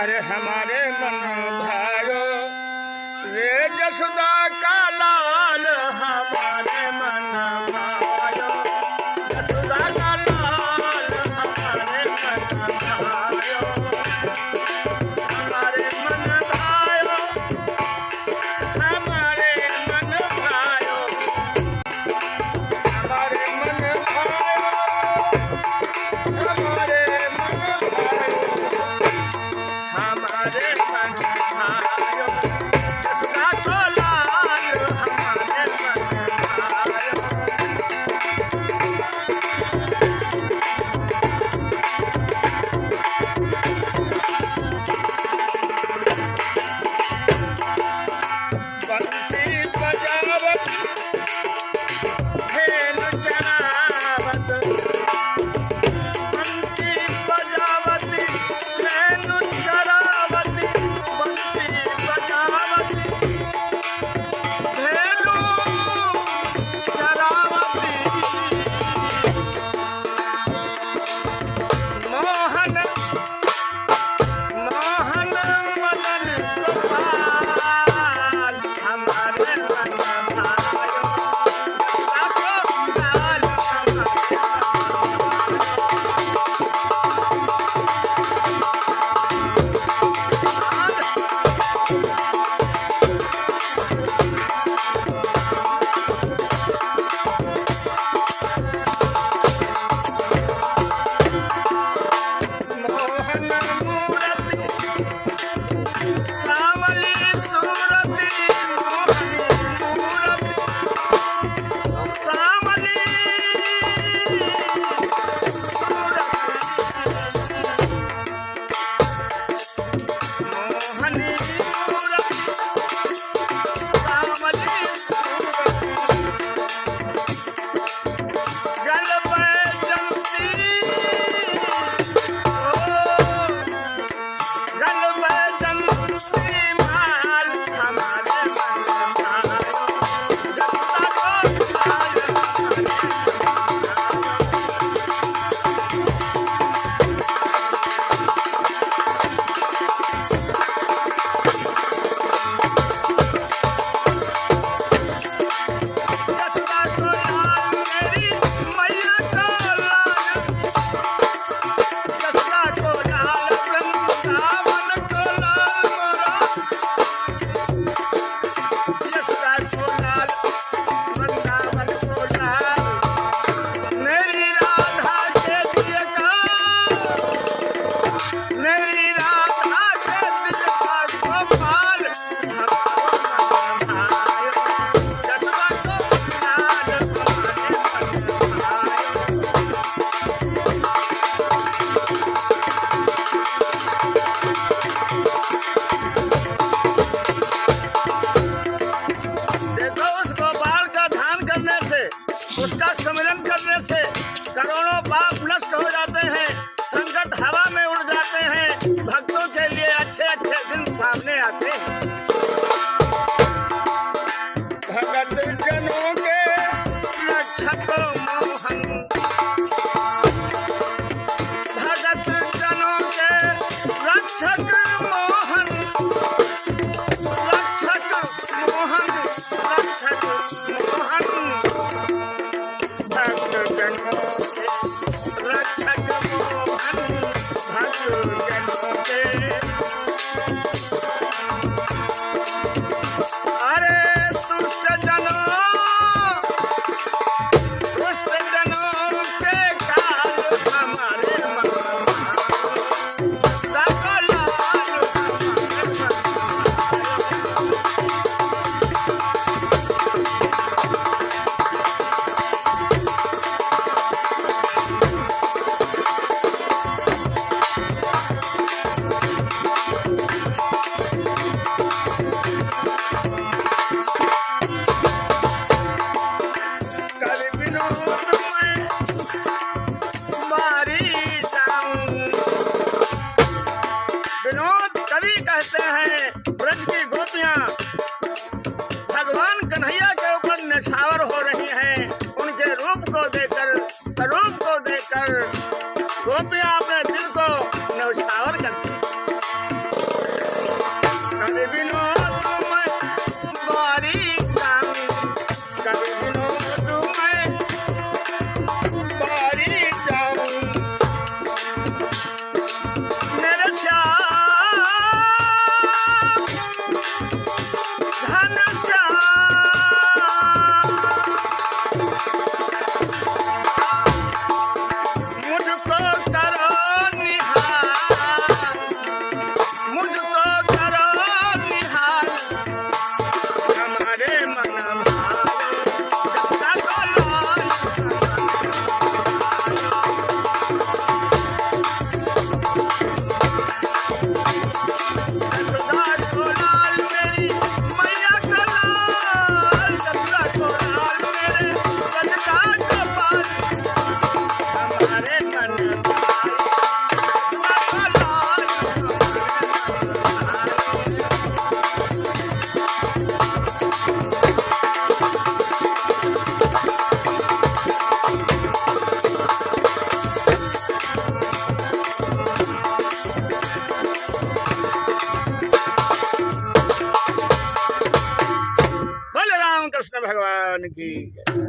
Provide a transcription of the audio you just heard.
अरे हमारे मन भायो रे जसोदा का लाल, हमारे मन भायो जसोदा का लाल, हमारे मन भायो, हमारे मन भायो, हमारे मन भायो, हमारे मन भायो, हमारे मन भायो, हमारे मन भायो जसोदा को लाल, हमारे मन भायो। बंसी बजावत धेनु चरावत, बंसी बजावत धेनु चरावत, बंसी बजावत धेनु चरावत, मोहन मोहन मदन गोपाल, हमारे मन भायो जसोदा को लाल, मोहन मूरति सावली सूरति, मोहन मूरति सावली सूरति, मोहन मूरति सावली सूरति, गल बैजंती ओ गल बैजंती माल, हमारे मन भायो जसोदा को लाल, जसोदा को लाल, मेरी मैया को लाल, जसोदा को लाल, वृंदावन को लाल मोरा, जसोदा को लाल, वृंदावन को लाल, मेरी राधा के दिल का, मेरी राधा के दिल का गोपाल, हमारे मन भायो जसोदा को लाल, हमारे मन भायो। देखो उस गोपाल का ध्यान करने से, उसका सम्मिलन करने से करोड़ों पाप नष्ट हो जाते हैं, संकट हवा में उड़ जाते हैं, भक्तों के लिए अच्छे अच्छे दिन सामने आते हैं। भगत जनों के रक्षक मोहन, भगत जनों के रक्षक मोहन, रक्षक मोहन, रक्षक मोहन, भक्त जनों के रक्षक मोहन, भक्त जनों के, अरे दुष्ट जनों के काल, हमारे मन भायो जसोदा को लाल, हमारे मन कर विनोद मैं तुम्हारी जाऊं। विनोद कवि कहते हैं ब्रज की गोपियां भगवान कन्हैया के ऊपर निछावर हो रही हैं, उनके रूप को देखकर, स्वरूप को देखकर गोपियां अपने दिल को न्यौछावर करती हैं। भगवान की।